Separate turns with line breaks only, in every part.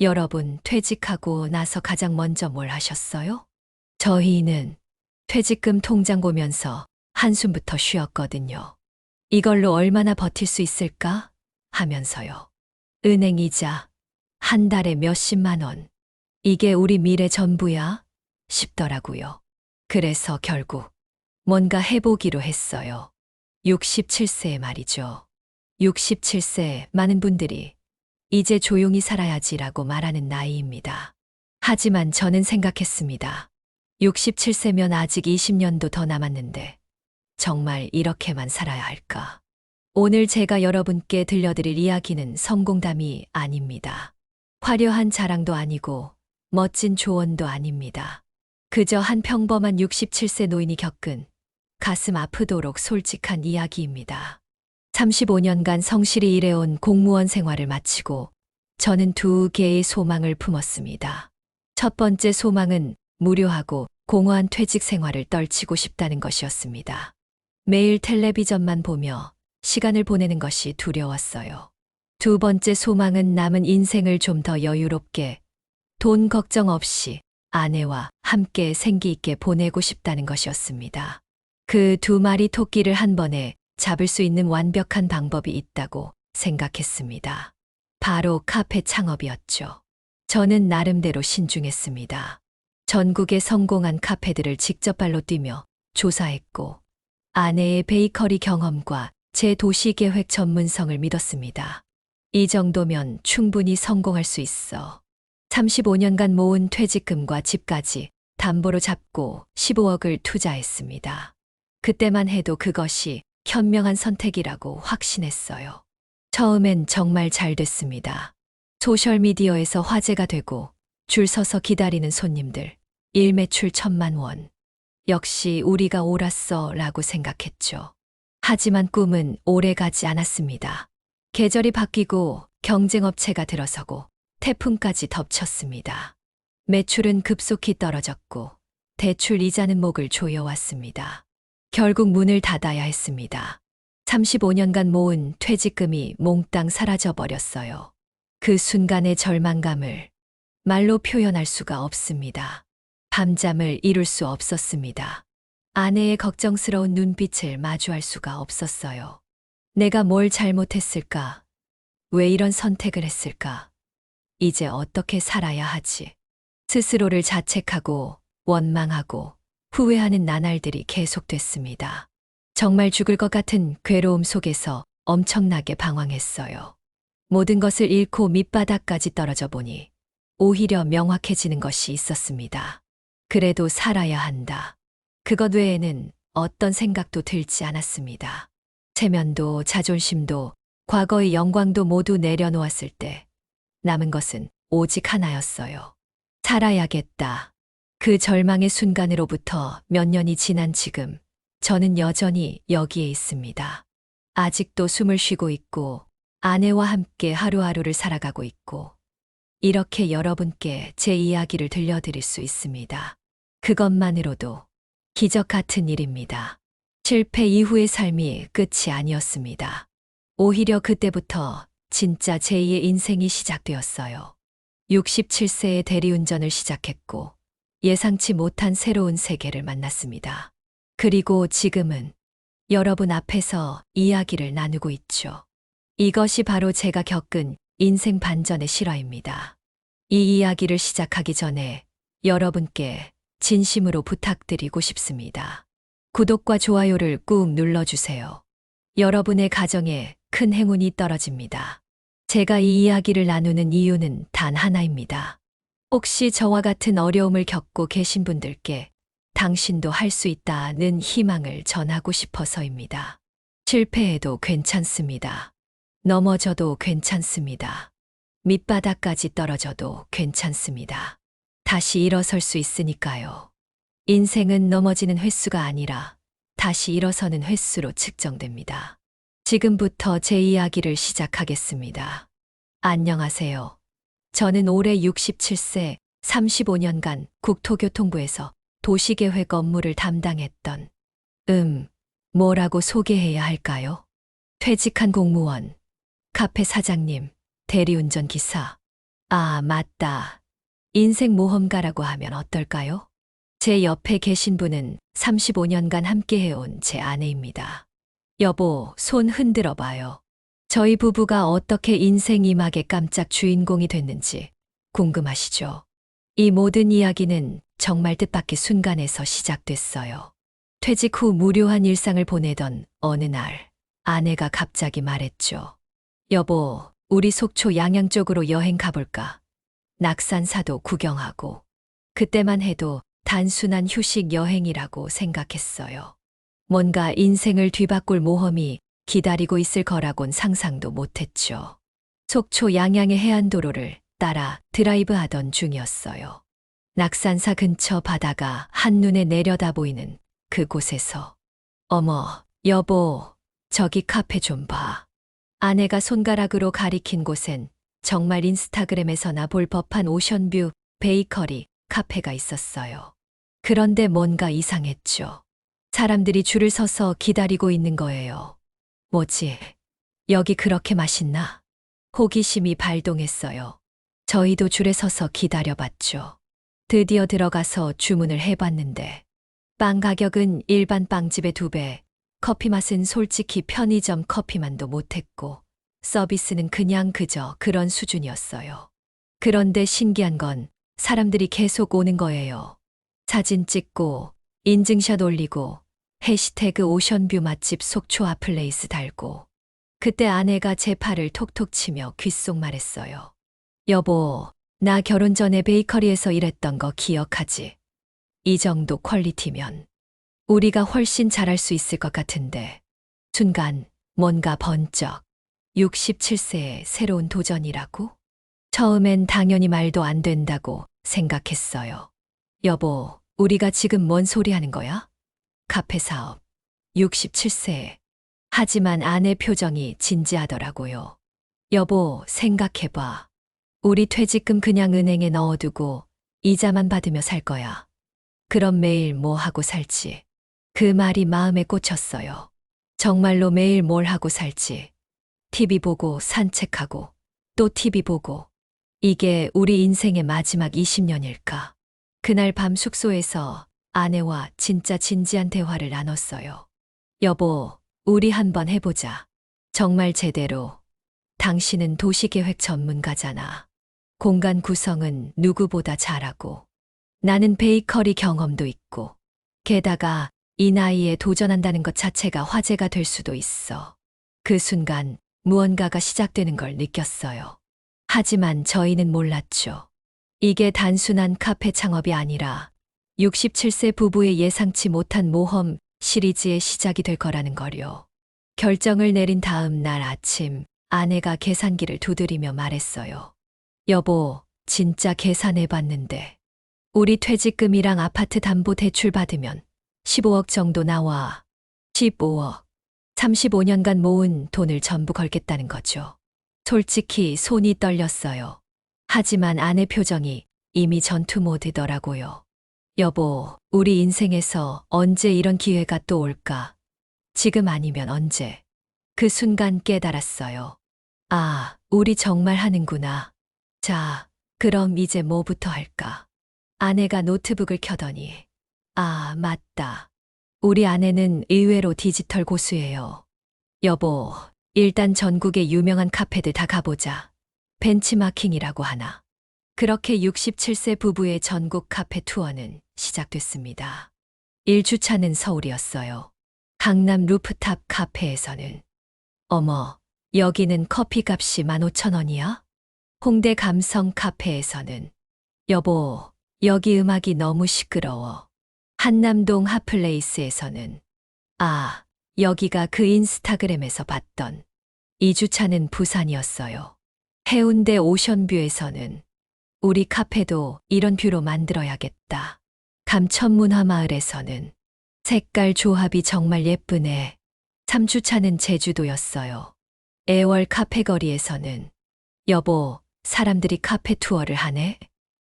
여러분, 퇴직하고 나서 가장 먼저 뭘 하셨어요? 저희는 퇴직금 통장 보면서 한숨부터 쉬었거든요. 이걸로 얼마나 버틸 수 있을까? 하면서요. 은행 이자 한 달에 몇십만 원. 이게 우리 미래 전부야? 싶더라고요. 그래서 결국 뭔가 해보기로 했어요. 67세에 말이죠. 67세 많은 분들이 이제 조용히 살아야지라고 말하는 나이입니다. 하지만 저는 생각했습니다. 67세면 아직 20년도 더 남았는데 정말 이렇게만 살아야 할까? 오늘 제가 여러분께 들려드릴 이야기는 성공담이 아닙니다. 화려한 자랑도 아니고 멋진 조언도 아닙니다. 그저 한 평범한 67세 노인이 겪은 가슴 아프도록 솔직한 이야기입니다. 35년간 성실히 일해온 공무원 생활을 마치고 저는 두 개의 소망을 품었습니다. 첫 번째 소망은 무료하고 공허한 퇴직 생활을 떨치고 싶다는 것이었습니다. 매일 텔레비전만 보며 시간을 보내는 것이 두려웠어요. 두 번째 소망은 남은 인생을 좀 더 여유롭게 돈 걱정 없이 아내와 함께 생기 있게 보내고 싶다는 것이었습니다. 그 두 마리 토끼를 한 번에 잡을 수 있는 완벽한 방법이 있다고 생각했습니다. 바로 카페 창업이었죠. 저는 나름대로 신중했습니다. 전국의 성공한 카페들을 직접 발로 뛰며 조사했고 아내의 베이커리 경험과 제 도시계획 전문성을 믿었습니다. 이 정도면 충분히 성공할 수 있어. 35년간 모은 퇴직금과 집까지 담보로 잡고 15억을 투자했습니다. 그때만 해도 그것이 현명한 선택이라고 확신했어요. 처음엔 정말 잘 됐습니다. 소셜미디어에서 화제가 되고 줄 서서 기다리는 손님들, 일매출 1,000만 원. 역시 우리가 옳았어 라고 생각했죠. 하지만 꿈은 오래 가지 않았습니다. 계절이 바뀌고 경쟁업체가 들어서고 태풍까지 덮쳤습니다. 매출은 급속히 떨어졌고 대출 이자는 목을 조여왔습니다. 결국 문을 닫아야 했습니다. 35년간 모은 퇴직금이 몽땅 사라져버렸어요. 그 순간의 절망감을 말로 표현할 수가 없습니다. 밤잠을 이룰 수 없었습니다. 아내의 걱정스러운 눈빛을 마주할 수가 없었어요. 내가 뭘 잘못했을까? 왜 이런 선택을 했을까? 이제 어떻게 살아야 하지? 스스로를 자책하고 원망하고 후회하는 나날들이 계속됐습니다. 정말 죽을 것 같은 괴로움 속에서 엄청나게 방황했어요. 모든 것을 잃고 밑바닥까지 떨어져 보니 오히려 명확해지는 것이 있었습니다. 그래도 살아야 한다. 그것 외에는 어떤 생각도 들지 않았습니다. 체면도 자존심도 과거의 영광도 모두 내려놓았을 때 남은 것은 오직 하나였어요. 살아야겠다. 그 절망의 순간으로부터 몇 년이 지난 지금 저는 여전히 여기에 있습니다. 아직도 숨을 쉬고 있고 아내와 함께 하루하루를 살아가고 있고 이렇게 여러분께 제 이야기를 들려드릴 수 있습니다. 그것만으로도 기적 같은 일입니다. 실패 이후의 삶이 끝이 아니었습니다. 오히려 그때부터 진짜 제2의 인생이 시작되었어요. 67세에 대리운전을 시작했고 예상치 못한 새로운 세계를 만났습니다. 그리고 지금은 여러분 앞에서 이야기를 나누고 있죠. 이것이 바로 제가 겪은 인생 반전의 실화입니다. 이 이야기를 시작하기 전에 여러분께 진심으로 부탁드리고 싶습니다. 구독과 좋아요를 꾹 눌러주세요. 여러분의 가정에 큰 행운이 떨어집니다. 제가 이 이야기를 나누는 이유는 단 하나입니다. 혹시 저와 같은 어려움을 겪고 계신 분들께 당신도 할 수 있다는 희망을 전하고 싶어서입니다. 실패해도 괜찮습니다. 넘어져도 괜찮습니다. 밑바닥까지 떨어져도 괜찮습니다. 다시 일어설 수 있으니까요. 인생은 넘어지는 횟수가 아니라 다시 일어서는 횟수로 측정됩니다. 지금부터 제 이야기를 시작하겠습니다. 안녕하세요. 저는 올해 67세 35년간 국토교통부에서 도시계획 업무를 담당했던 뭐라고 소개해야 할까요? 퇴직한 공무원, 카페 사장님, 대리운전 기사. 아, 맞다. 인생 모험가라고 하면 어떨까요? 제 옆에 계신 분은 35년간 함께해온 제 아내입니다. 여보, 손 흔들어 봐요. 저희 부부가 어떻게 인생 이막의 깜짝 주인공이 됐는지 궁금하시죠? 이 모든 이야기는 정말 뜻밖의 순간에서 시작됐어요. 퇴직 후 무료한 일상을 보내던 어느 날, 아내가 갑자기 말했죠. 여보, 우리 속초 양양 쪽으로 여행 가볼까? 낙산사도 구경하고. 그때만 해도 단순한 휴식 여행이라고 생각했어요. 뭔가 인생을 뒤바꿀 모험이 기다리고 있을 거라곤 상상도 못했죠. 속초 양양의 해안도로를 따라 드라이브 하던 중이었어요. 낙산사 근처 바다가 한눈에 내려다 보이는 그곳에서 어머, 여보, 저기 카페 좀 봐. 아내가 손가락으로 가리킨 곳엔 정말 인스타그램에서나 볼 법한 오션뷰 베이커리 카페가 있었어요. 그런데 뭔가 이상했죠. 사람들이 줄을 서서 기다리고 있는 거예요. 뭐지? 여기 그렇게 맛있나? 호기심이 발동했어요. 저희도 줄에 서서 기다려봤죠. 드디어 들어가서 주문을 해봤는데 빵 가격은 일반 빵집의 2배, 커피 맛은 솔직히 편의점 커피만도 못했고 서비스는 그냥 그저 그런 수준이었어요. 그런데 신기한 건 사람들이 계속 오는 거예요. 사진 찍고 인증샷 올리고 해시태그 오션뷰 맛집 속초 핫플레이스 달고. 그때 아내가 제 팔을 톡톡 치며 귓속말했어요. 여보, 나 결혼 전에 베이커리에서 일했던 거 기억하지? 이 정도 퀄리티면 우리가 훨씬 잘할 수 있을 것 같은데. 순간 뭔가 번쩍. 67세의 새로운 도전이라고? 처음엔 당연히 말도 안 된다고 생각했어요. 여보, 우리가 지금 뭔 소리 하는 거야? 카페 사업. 67세. 하지만 아내 표정이 진지하더라고요. 여보, 생각해봐. 우리 퇴직금 그냥 은행에 넣어두고 이자만 받으며 살 거야. 그럼 매일 뭐 하고 살지? 그 말이 마음에 꽂혔어요. 정말로 매일 뭘 하고 살지. TV 보고 산책하고 또 TV 보고. 이게 우리 인생의 마지막 20년일까? 그날 밤 숙소에서 아내와 진짜 진지한 대화를 나눴어요. 여보, 우리 한번 해보자. 정말 제대로. 당신은 도시계획 전문가잖아. 공간 구성은 누구보다 잘하고. 나는 베이커리 경험도 있고. 게다가 이 나이에 도전한다는 것 자체가 화제가 될 수도 있어. 그 순간 무언가가 시작되는 걸 느꼈어요. 하지만 저희는 몰랐죠. 이게 단순한 카페 창업이 아니라 67세 부부의 예상치 못한 모험 시리즈의 시작이 될 거라는 거요. 결정을 내린 다음 날 아침 아내가 계산기를 두드리며 말했어요. 여보, 진짜 계산해봤는데 우리 퇴직금이랑 아파트 담보 대출 받으면 15억 정도 나와. 15억. 35년간 모은 돈을 전부 걸겠다는 거죠. 솔직히 손이 떨렸어요. 하지만 아내 표정이 이미 전투 모드더라고요. 여보, 우리 인생에서 언제 이런 기회가 또 올까? 지금 아니면 언제? 그 순간 깨달았어요. 아, 우리 정말 하는구나. 자, 그럼 이제 뭐부터 할까? 아내가 노트북을 켜더니, 아, 맞다. 우리 아내는 의외로 디지털 고수예요. 여보, 일단 전국의 유명한 카페들 다 가보자. 벤치마킹이라고 하나. 그렇게 67세 부부의 전국 카페 투어는 시작됐습니다. 1주차는 서울이었어요. 강남 루프탑 카페에서는 어머, 여기는 커피값이 15,000원이야? 홍대 감성 카페에서는 여보, 여기 음악이 너무 시끄러워. 한남동 핫플레이스에서는 아, 여기가 그 인스타그램에서 봤던 2주차는 부산이었어요. 해운대 오션뷰에서는 우리 카페도 이런 뷰로 만들어야겠다. 감천문화마을에서는 색깔 조합이 정말 예쁘네. 3주차는 제주도였어요. 애월 카페거리에서는 여보, 사람들이 카페 투어를 하네.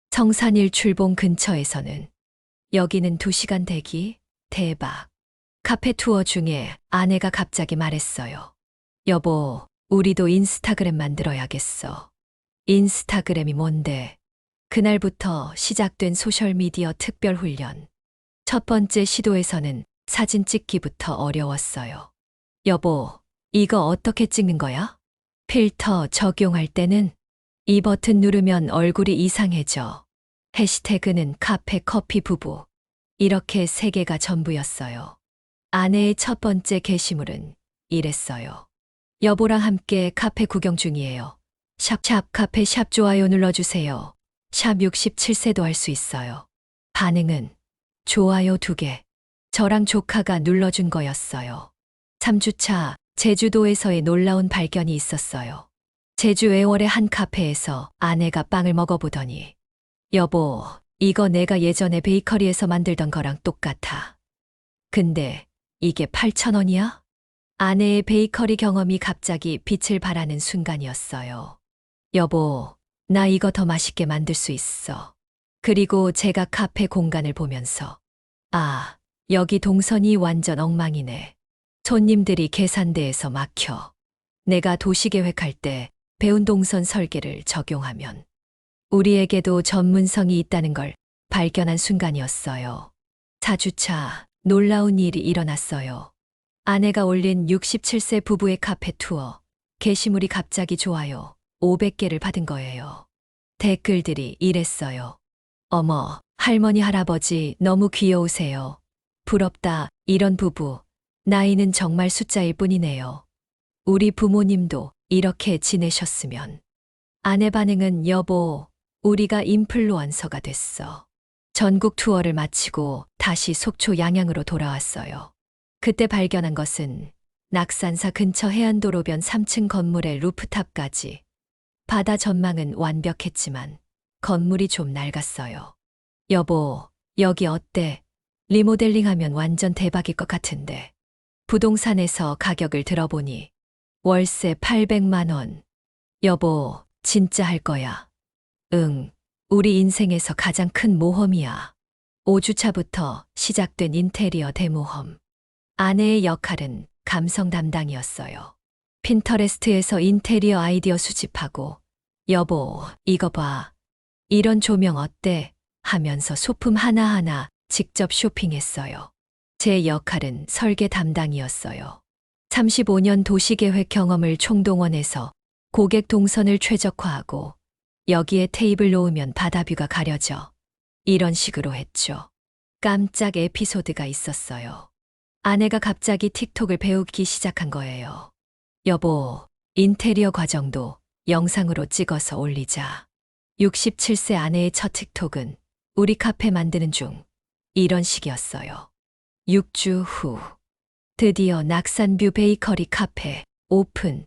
성산일 출봉 근처에서는 여기는 2시간 대기? 대박. 카페 투어 중에 아내가 갑자기 말했어요. 여보, 우리도 인스타그램 만들어야겠어. 인스타그램이 뭔데? 그날부터 시작된 소셜미디어 특별 훈련. 첫 번째 시도에서는 사진 찍기부터 어려웠어요. 여보, 이거 어떻게 찍는 거야? 필터 적용할 때는 이 버튼 누르면 얼굴이 이상해져. 해시태그는 카페 커피 부부. 이렇게 세 개가 전부였어요. 아내의 첫 번째 게시물은 이랬어요. 여보랑 함께 카페 구경 중이에요. 샵 카페 샵 좋아요 눌러주세요. 샵 67세도 할 수 있어요. 반응은 좋아요 2개. 저랑 조카가 눌러준 거였어요. 3주차 제주도에서의 놀라운 발견이 있었어요. 제주 애월의 한 카페에서 아내가 빵을 먹어보더니 여보, 이거 내가 예전에 베이커리에서 만들던 거랑 똑같아. 근데 이게 8,000원이야? 아내의 베이커리 경험이 갑자기 빛을 발하는 순간이었어요. 여보, 나 이거 더 맛있게 만들 수 있어. 그리고 제가 카페 공간을 보면서 아, 여기 동선이 완전 엉망이네. 손님들이 계산대에서 막혀. 내가 도시계획할 때 배운 동선 설계를 적용하면 우리에게도 전문성이 있다는 걸 발견한 순간이었어요. 4주차 놀라운 일이 일어났어요. 아내가 올린 67세 부부의 카페 투어. 게시물이 갑자기 좋아요 500개를 받은 거예요. 댓글들이 이랬어요. 어머, 할머니 할아버지 너무 귀여우세요. 부럽다. 이런 부부. 나이는 정말 숫자일 뿐이네요. 우리 부모님도 이렇게 지내셨으면. 아내 반응은 여보, 우리가 인플루언서가 됐어. 전국 투어를 마치고 다시 속초 양양으로 돌아왔어요. 그때 발견한 것은 낙산사 근처 해안도로변 3층 건물의 루프탑까지. 바다 전망은 완벽했지만 건물이 좀 낡았어요. 여보, 여기 어때? 리모델링하면 완전 대박일 것 같은데. 부동산에서 가격을 들어보니 월세 800만 원. 여보, 진짜 할 거야. 응, 우리 인생에서 가장 큰 모험이야. 5주차부터 시작된 인테리어 대모험. 아내의 역할은 감성 담당이었어요. 핀터레스트에서 인테리어 아이디어 수집하고 여보, 이거 봐. 이런 조명 어때? 하면서 소품 하나하나 직접 쇼핑했어요. 제 역할은 설계 담당이었어요. 35년 도시계획 경험을 총동원해서 고객 동선을 최적화하고 여기에 테이블 놓으면 바다뷰가 가려져. 이런 식으로 했죠. 깜짝 에피소드가 있었어요. 아내가 갑자기 틱톡을 배우기 시작한 거예요. 여보, 인테리어 과정도 영상으로 찍어서 올리자. 67세 아내의 첫 틱톡은 우리 카페 만드는 중. 이런 식이었어요. 6주 후. 드디어 낙산뷰 베이커리 카페 오픈.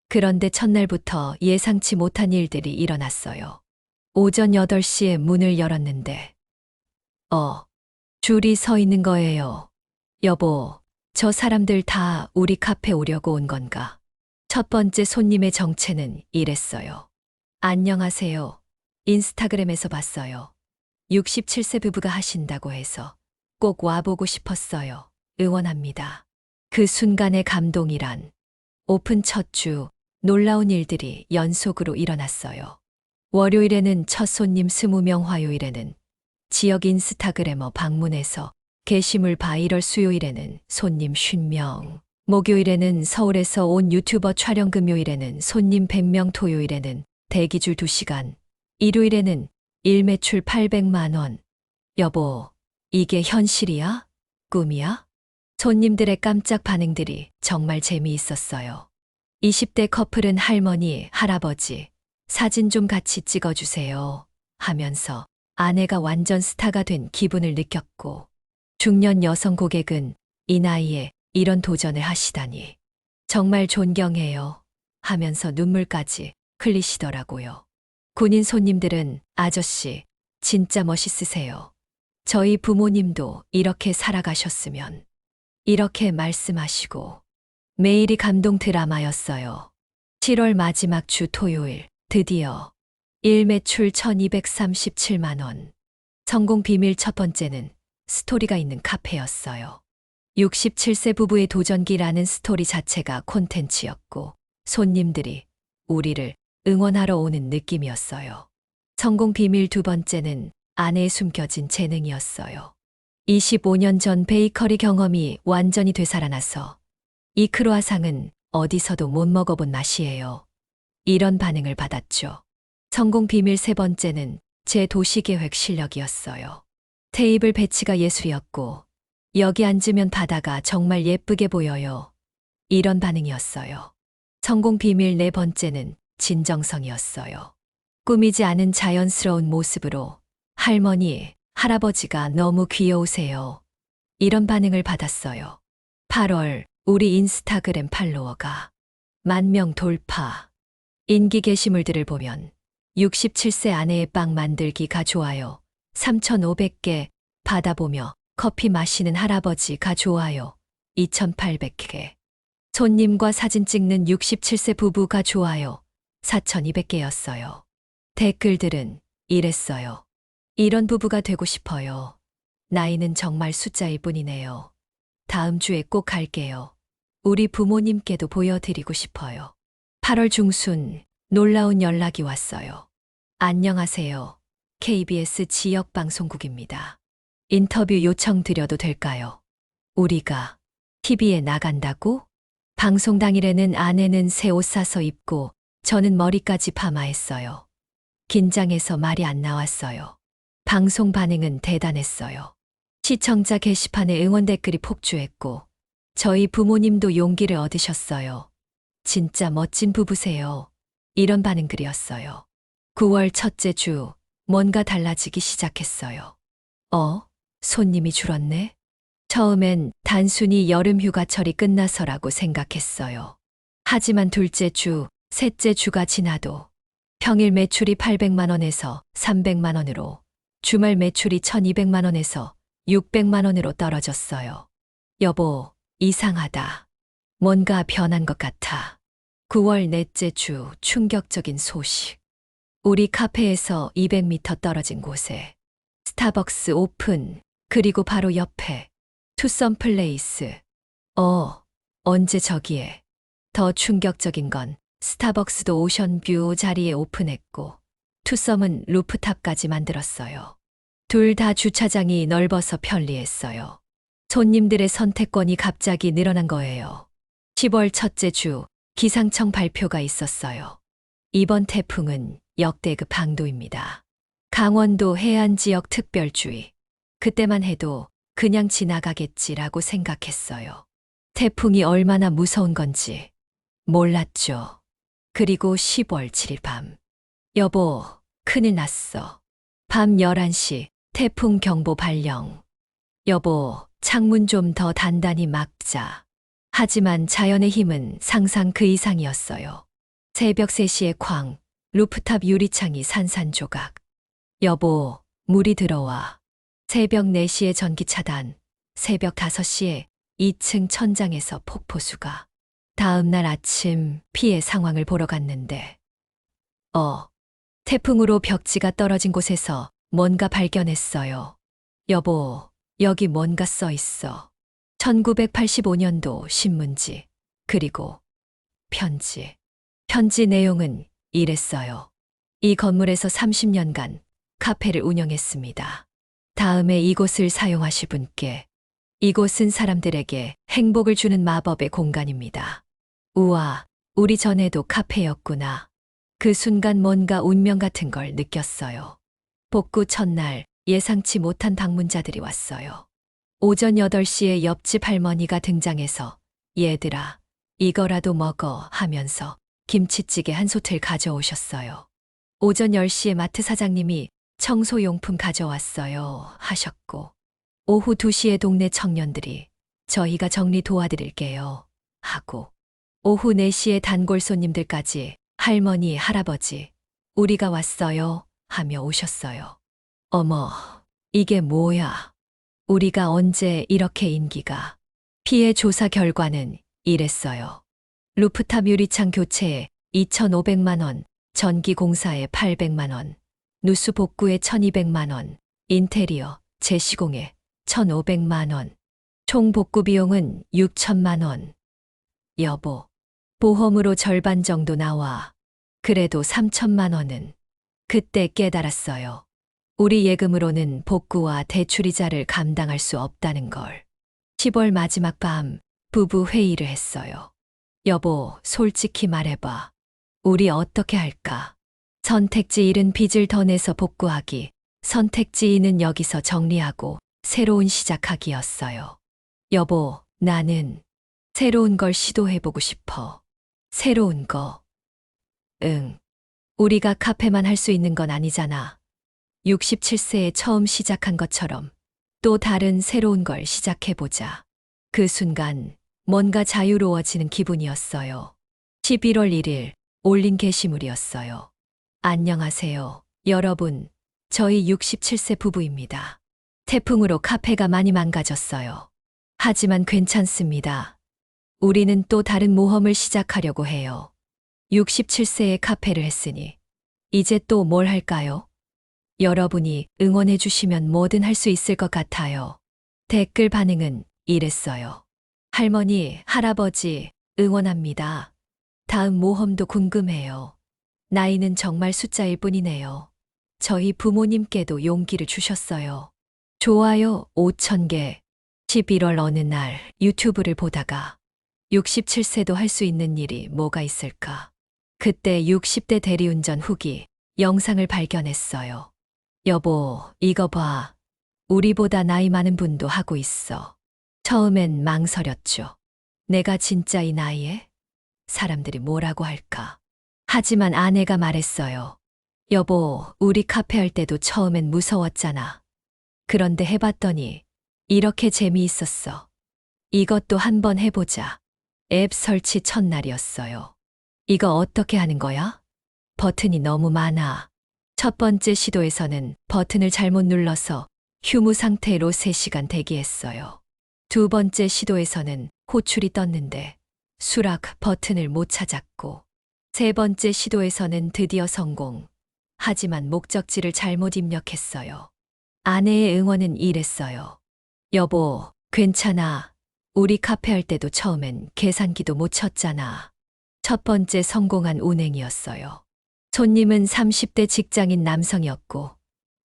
그런데 첫날부터 예상치 못한 일들이 일어났어요. 오전 8시에 문을 열었는데 줄이 서 있는 거예요. 여보, 저 사람들 다 우리 카페 오려고 온 건가? 첫 번째 손님의 정체는 이랬어요. 안녕하세요. 인스타그램에서 봤어요. 67세 부부가 하신다고 해서 꼭 와보고 싶었어요. 응원합니다. 그 순간의 감동이란 오픈 첫 주 놀라운 일들이 연속으로 일어났어요. 월요일에는 첫 손님 20명, 화요일에는 지역 인스타그래머 방문해서 게시물 바이럴, 수요일에는 손님 50명, 목요일에는 서울에서 온 유튜버 촬영, 금요일에는 손님 100명, 토요일에는 대기줄 2시간, 일요일에는 일매출 800만 원. 여보, 이게 현실이야? 꿈이야? 손님들의 깜짝 반응들이 정말 재미있었어요. 20대 커플은 할머니, 할아버지, 사진 좀 같이 찍어주세요 하면서 아내가 완전 스타가 된 기분을 느꼈고, 중년 여성 고객은 이 나이에 이런 도전을 하시다니 정말 존경해요 하면서 눈물까지 흘리시더라고요. 군인 손님들은 아저씨, 진짜 멋있으세요. 저희 부모님도 이렇게 살아가셨으면. 이렇게 말씀하시고 매일이 감동 드라마였어요. 7월 마지막 주 토요일, 드디어 일매출 1237만 원. 성공 비밀 첫 번째는 스토리가 있는 카페였어요. 67세 부부의 도전기라는 스토리 자체가 콘텐츠였고 손님들이 우리를 응원하러 오는 느낌이었어요. 성공 비밀 두 번째는 안에 숨겨진 재능이었어요. 25년 전 베이커리 경험이 완전히 되살아나서 이 크로아상은 어디서도 못 먹어본 맛이에요. 이런 반응을 받았죠. 성공 비밀 세 번째는 제 도시계획 실력이었어요. 테이블 배치가 예술이었고 여기 앉으면 바다가 정말 예쁘게 보여요. 이런 반응이었어요. 성공 비밀 네 번째는 진정성이었어요. 꾸미지 않은 자연스러운 모습으로 할머니, 할아버지가 너무 귀여우세요. 이런 반응을 받았어요. 8월 우리 인스타그램 팔로워가 10,000명 돌파. 인기 게시물들을 보면 67세 아내의 빵 만들기가 좋아요. 3,500개, 바다 보며 커피 마시는 할아버지가 좋아요. 2,800개. 손님과 사진 찍는 67세 부부가 좋아요. 4,200개였어요. 댓글들은 이랬어요. 이런 부부가 되고 싶어요. 나이는 정말 숫자일 뿐이네요. 다음 주에 꼭 갈게요. 우리 부모님께도 보여드리고 싶어요. 8월 중순 놀라운 연락이 왔어요. 안녕하세요. KBS 지역방송국입니다. 인터뷰 요청드려도 될까요? 우리가 TV에 나간다고? 방송 당일에는 아내는 새 옷 사서 입고 저는 머리까지 파마했어요. 긴장해서 말이 안 나왔어요. 방송 반응은 대단했어요. 시청자 게시판에 응원 댓글이 폭주했고 저희 부모님도 용기를 얻으셨어요. 진짜 멋진 부부세요. 이런 반응글이었어요. 9월 첫째 주 뭔가 달라지기 시작했어요. 손님이 줄었네? 처음엔 단순히 여름 휴가철이 끝나서라고 생각했어요. 하지만 둘째 주, 셋째 주가 지나도 평일 매출이 800만 원에서 300만 원으로 주말 매출이 1,200만 원에서 600만 원으로 떨어졌어요. 여보, 이상하다. 뭔가 변한 것 같아. 9월 넷째 주 충격적인 소식. 우리 카페에서 200m 떨어진 곳에 스타벅스 오픈, 그리고 바로 옆에 투썸 플레이스. 언제 저기에. 더 충격적인 건 스타벅스도 오션뷰 자리에 오픈했고 투썸은 루프탑까지 만들었어요. 둘 다 주차장이 넓어서 편리했어요. 손님들의 선택권이 갑자기 늘어난 거예요. 10월 첫째 주 기상청 발표가 있었어요. 이번 태풍은 역대급 강도입니다. 강원도 해안 지역 특별주의. 그때만 해도 그냥 지나가겠지라고 생각했어요. 태풍이 얼마나 무서운 건지 몰랐죠. 그리고 10월 7일 밤. 여보, 큰일 났어. 밤 11시 태풍 경보 발령. 여보, 창문 좀 더 단단히 막자. 하지만 자연의 힘은 상상 그 이상이었어요. 새벽 3시에 쾅, 루프탑 유리창이 산산조각. 여보, 물이 들어와. 새벽 4시에 전기 차단, 새벽 5시에 2층 천장에서 폭포수가. 다음 날 아침 피해 상황을 보러 갔는데 태풍으로 벽지가 떨어진 곳에서 뭔가 발견했어요. 여보, 여기 뭔가 써 있어. 1985년도 신문지, 그리고 편지. 편지 내용은 이랬어요. 이 건물에서 30년간 카페를 운영했습니다. 다음에 이곳을 사용하실 분께 이곳은 사람들에게 행복을 주는 마법의 공간입니다. 우와, 우리 전에도 카페였구나. 그 순간 뭔가 운명 같은 걸 느꼈어요. 복구 첫날 예상치 못한 방문자들이 왔어요. 오전 8시에 옆집 할머니가 등장해서 얘들아, 이거라도 먹어 하면서 김치찌개 한 솥을 가져오셨어요. 오전 10시에 마트 사장님이 청소용품 가져왔어요 하셨고 오후 2시에 동네 청년들이 저희가 정리 도와드릴게요 하고 오후 4시에 단골 손님들까지 할머니, 할아버지, 우리가 왔어요 하며 오셨어요. 어머, 이게 뭐야? 우리가 언제 이렇게 인기가? 피해 조사 결과는 이랬어요. 루프탑 유리창 교체에 2,500만 원, 전기 공사에 800만 원, 누수 복구에 1,200만 원, 인테리어, 재시공에 1,500만 원, 총 복구 비용은 6,000만 원. 여보, 보험으로 절반 정도 나와. 그래도 3천만 원은 그때 깨달았어요. 우리 예금으로는 복구와 대출이자를 감당할 수 없다는 걸. 10월 마지막 밤 부부 회의를 했어요. 여보, 솔직히 말해봐. 우리 어떻게 할까? 선택지 1은 빚을 더 내서 복구하기, 선택지 2는 여기서 정리하고 새로운 시작하기였어요. 여보, 나는 새로운 걸 시도해보고 싶어. 새로운 거. 응. 우리가 카페만 할 수 있는 건 아니잖아. 67세에 처음 시작한 것처럼 또 다른 새로운 걸 시작해보자. 그 순간 뭔가 자유로워지는 기분이었어요. 11월 1일 올린 게시물이었어요. 안녕하세요. 여러분, 저희 67세 부부입니다. 태풍으로 카페가 많이 망가졌어요. 하지만 괜찮습니다. 우리는 또 다른 모험을 시작하려고 해요. 67세에 카페를 했으니 이제 또 뭘 할까요? 여러분이 응원해 주시면 뭐든 할 수 있을 것 같아요. 댓글 반응은 이랬어요. 할머니, 할아버지, 응원합니다. 다음 모험도 궁금해요. 나이는 정말 숫자일 뿐이네요. 저희 부모님께도 용기를 주셨어요. 좋아요 5,000개. 11월 어느 날 유튜브를 보다가 67세도 할 수 있는 일이 뭐가 있을까? 그때 60대 대리운전 후기 영상을 발견했어요. 여보, 이거 봐. 우리보다 나이 많은 분도 하고 있어. 처음엔 망설였죠. 내가 진짜 이 나이에? 사람들이 뭐라고 할까? 하지만 아내가 말했어요. 여보, 우리 카페 할 때도 처음엔 무서웠잖아. 그런데 해봤더니 이렇게 재미있었어. 이것도 한번 해보자. 앱 설치 첫날이었어요. 이거 어떻게 하는 거야? 버튼이 너무 많아. 첫 번째 시도에서는 버튼을 잘못 눌러서 휴무 상태로 3시간 대기했어요. 두 번째 시도에서는 호출이 떴는데 수락 버튼을 못 찾았고, 세 번째 시도에서는 드디어 성공. 하지만 목적지를 잘못 입력했어요. 아내의 응원은 이랬어요. 여보, 괜찮아. 우리 카페 할 때도 처음엔 계산기도 못 쳤잖아. 첫 번째 성공한 운행이었어요. 손님은 30대 직장인 남성이었고,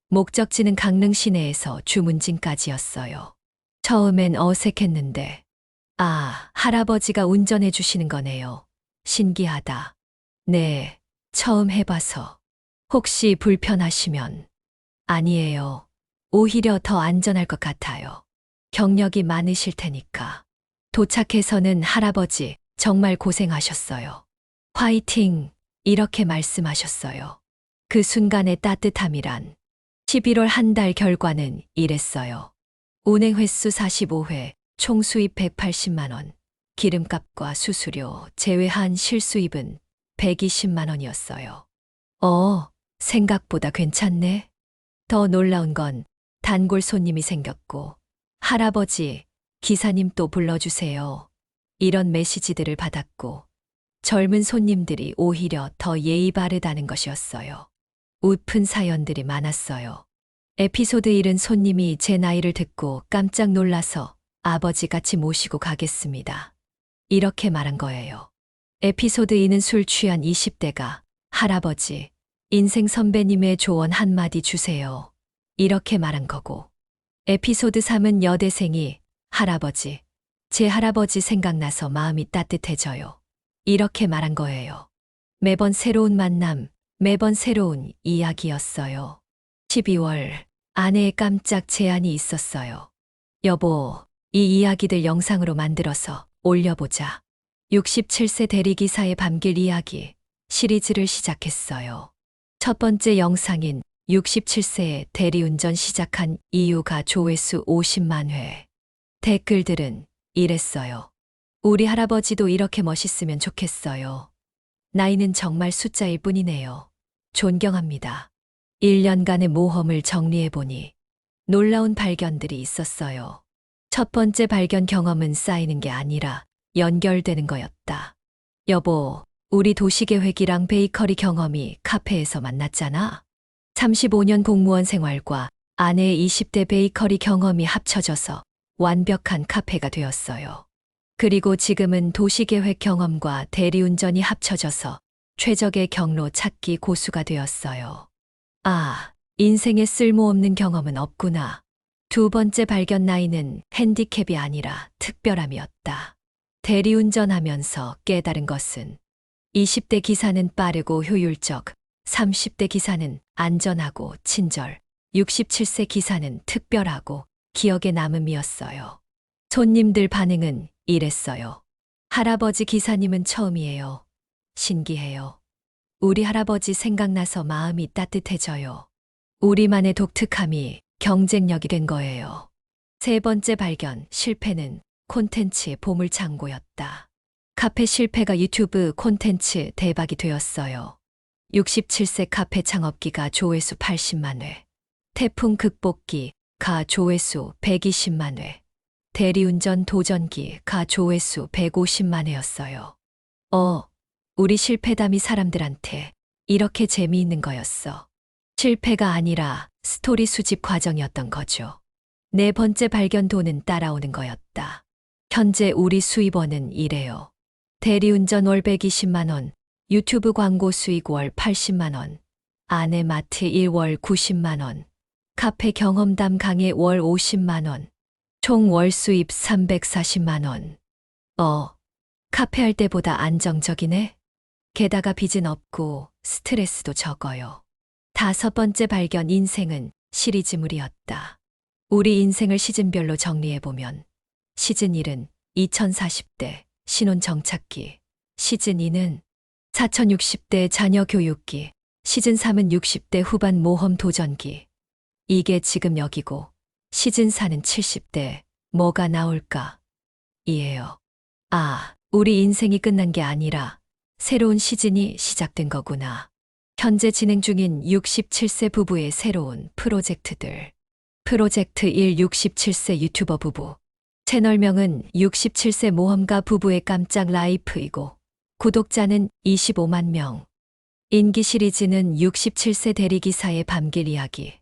목적지는 강릉 시내에서 주문진까지였어요. 처음엔 어색했는데, 아, 할아버지가 운전해 주시는 거네요. 신기하다. 네, 처음 해봐서. 혹시 불편하시면. 아니에요. 오히려 더 안전할 것 같아요. 경력이 많으실 테니까. 도착해서는 할아버지, 정말 고생하셨어요. 화이팅! 이렇게 말씀하셨어요. 그 순간의 따뜻함이란. 11월 한 달 결과는 이랬어요. 운행 횟수 45회, 총 수입 180만 원, 기름값과 수수료 제외한 실수입은 120만 원이었어요. 생각보다 괜찮네. 더 놀라운 건 단골 손님이 생겼고, 할아버지, 기사님 또 불러주세요. 이런 메시지들을 받았고, 젊은 손님들이 오히려 더 예의 바르다는 것이었어요. 웃픈 사연들이 많았어요. 에피소드 1은 손님이 제 나이를 듣고 깜짝 놀라서 아버지 같이 모시고 가겠습니다. 이렇게 말한 거예요. 에피소드 2는 술 취한 20대가 할아버지, 인생 선배님의 조언 한마디 주세요. 이렇게 말한 거고. 에피소드 3은 여대생이 할아버지, 제 할아버지 생각나서 마음이 따뜻해져요. 이렇게 말한 거예요. 매번 새로운 만남, 매번 새로운 이야기였어요. 12월, 아내의 깜짝 제안이 있었어요. 여보, 이 이야기들 영상으로 만들어서 올려보자. 67세 대리기사의 밤길 이야기 시리즈를 시작했어요. 첫 번째 영상인 67세에 대리운전 시작한 이유가 조회수 50만 회. 댓글들은 이랬어요. 우리 할아버지도 이렇게 멋있으면 좋겠어요. 나이는 정말 숫자일 뿐이네요. 존경합니다. 1년간의 모험을 정리해보니 놀라운 발견들이 있었어요. 첫 번째 발견 경험은 쌓이는 게 아니라 연결되는 거였다. 여보, 우리 도시계획이랑 베이커리 경험이 카페에서 만났잖아. 35년 공무원 생활과 아내의 20대 베이커리 경험이 합쳐져서 완벽한 카페가 되었어요. 그리고 지금은 도시계획 경험과 대리운전이 합쳐져서 최적의 경로 찾기 고수가 되었어요. 아, 인생에 쓸모없는 경험은 없구나. 두 번째 발견 나이는 핸디캡이 아니라 특별함이었다. 대리운전하면서 깨달은 것은 20대 기사는 빠르고 효율적, 30대 기사는 안전하고 친절, 67세 기사는 특별하고 기억에 남음이었어요. 손님들 반응은 이랬어요. 할아버지 기사님은 처음이에요. 신기해요. 우리 할아버지 생각나서 마음이 따뜻해져요. 우리만의 독특함이 경쟁력이 된 거예요. 세 번째 발견, 실패는 콘텐츠의 보물창고였다. 카페 실패가 유튜브 콘텐츠 대박이 되었어요. 67세 카페 창업기가 조회수 80만 회, 태풍 극복기 가 조회수 120만 회, 대리운전 도전기 가 조회수 150만 회였어요. 우리 실패담이 사람들한테 이렇게 재미있는 거였어. 실패가 아니라 스토리 수집 과정이었던 거죠. 네 번째 발견, 돈은 따라오는 거였다. 현재 우리 수입원은 이래요. 대리운전 월 120만 원, 유튜브 광고 수익 월 80만 원, 아내 마트 일 월 90만 원, 카페 경험담 강의 월 50만 원, 총 월 수입 340만 원. 카페 할 때보다 안정적이네? 게다가 빚은 없고 스트레스도 적어요. 다섯 번째 발견, 인생은 시리즈물이었다. 우리 인생을 시즌별로 정리해보면 시즌 1은 2040대 신혼 정착기, 시즌 2는 4060대 자녀 교육기, 시즌 3은 60대 후반 모험 도전기. 이게 지금 여기고 시즌 4는 70대 뭐가 나올까? 이에요. 우리 인생이 끝난 게 아니라 새로운 시즌이 시작된 거구나. 현재 진행 중인 67세 부부의 새로운 프로젝트들. 프로젝트 1, 67세 유튜버 부부. 채널명은 67세 모험가 부부의 깜짝 라이프이고 구독자는 25만 명. 인기 시리즈는 67세 대리기사의 밤길 이야기,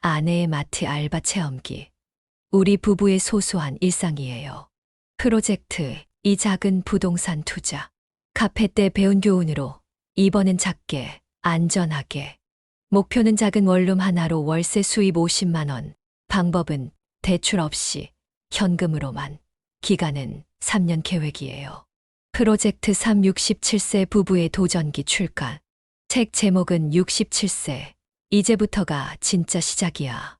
아내의 마트 알바 체험기. 우리 부부의 소소한 일상이에요. 프로젝트 이, 작은 부동산 투자. 카페 때 배운 교훈으로 이번엔 작게, 안전하게. 목표는 작은 원룸 하나로 월세 수입 50만 원. 방법은 대출 없이 현금으로만. 기간은 3년 계획이에요. 프로젝트 3, 67세 부부의 도전기 출간. 책 제목은 67세. 이제부터가 진짜 시작이야.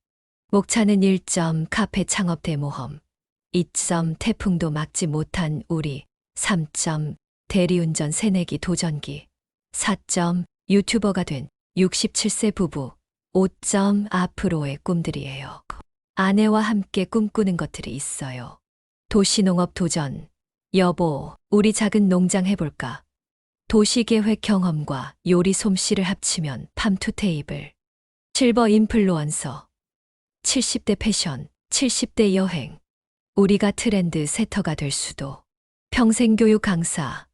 목차는 1점 카페 창업 대모험, 2점 태풍도 막지 못한 우리, 3점 대리운전 새내기 도전기, 4점 유튜버가 된 67세 부부, 5점 앞으로의 꿈들이에요. 아내와 함께 꿈꾸는 것들이 있어요. 도시농업 도전. 여보, 우리 작은 농장 해볼까? 도시계획 경험과 요리 솜씨를 합치면 팜투테이블. 실버 인플루언서. 70대 패션, 70대 여행. 우리가 트렌드 세터가 될 수도. 평생교육 강사.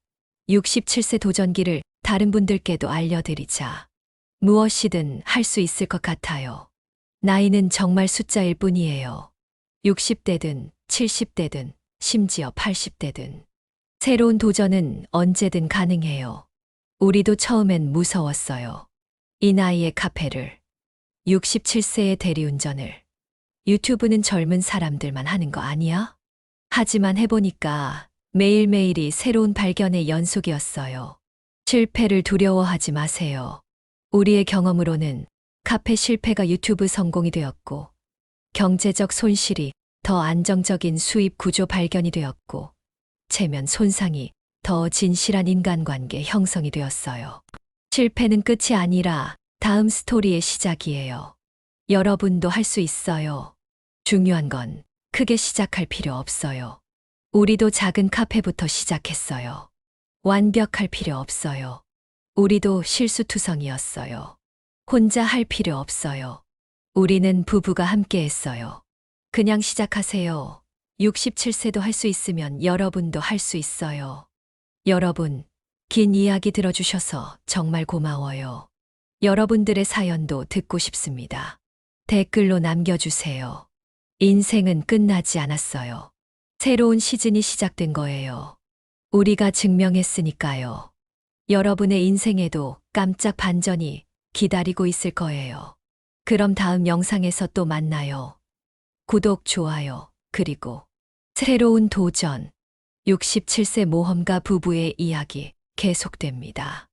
67세 도전기를 다른 분들께도 알려드리자. 무엇이든 할 수 있을 것 같아요. 나이는 정말 숫자일 뿐이에요. 60대든 70대든 심지어 80대든. 새로운 도전은 언제든 가능해요. 우리도 처음엔 무서웠어요. 이 나이에 카페를, 67세의 대리운전을. 유튜브는 젊은 사람들만 하는 거 아니야? 하지만 해보니까 매일매일이 새로운 발견의 연속이었어요. 실패를 두려워하지 마세요. 우리의 경험으로는 카페 실패가 유튜브 성공이 되었고, 경제적 손실이 더 안정적인 수입 구조 발견이 되었고, 체면 손상이 더 진실한 인간관계 형성이 되었어요. 실패는 끝이 아니라 다음 스토리의 시작이에요. 여러분도 할 수 있어요. 중요한 건 크게 시작할 필요 없어요. 우리도 작은 카페부터 시작했어요. 완벽할 필요 없어요. 우리도 실수투성이었어요. 혼자 할 필요 없어요. 우리는 부부가 함께 했어요. 그냥 시작하세요. 67세도 할 수 있으면 여러분도 할 수 있어요. 여러분, 긴 이야기 들어주셔서 정말 고마워요. 여러분들의 사연도 듣고 싶습니다. 댓글로 남겨주세요. 인생은 끝나지 않았어요. 새로운 시즌이 시작된 거예요. 우리가 증명했으니까요. 여러분의 인생에도 깜짝 반전이 기다리고 있을 거예요. 그럼 다음 영상에서 또 만나요. 구독, 좋아요, 그리고 새로운 도전. 67세 모험가 부부의 이야기 계속됩니다.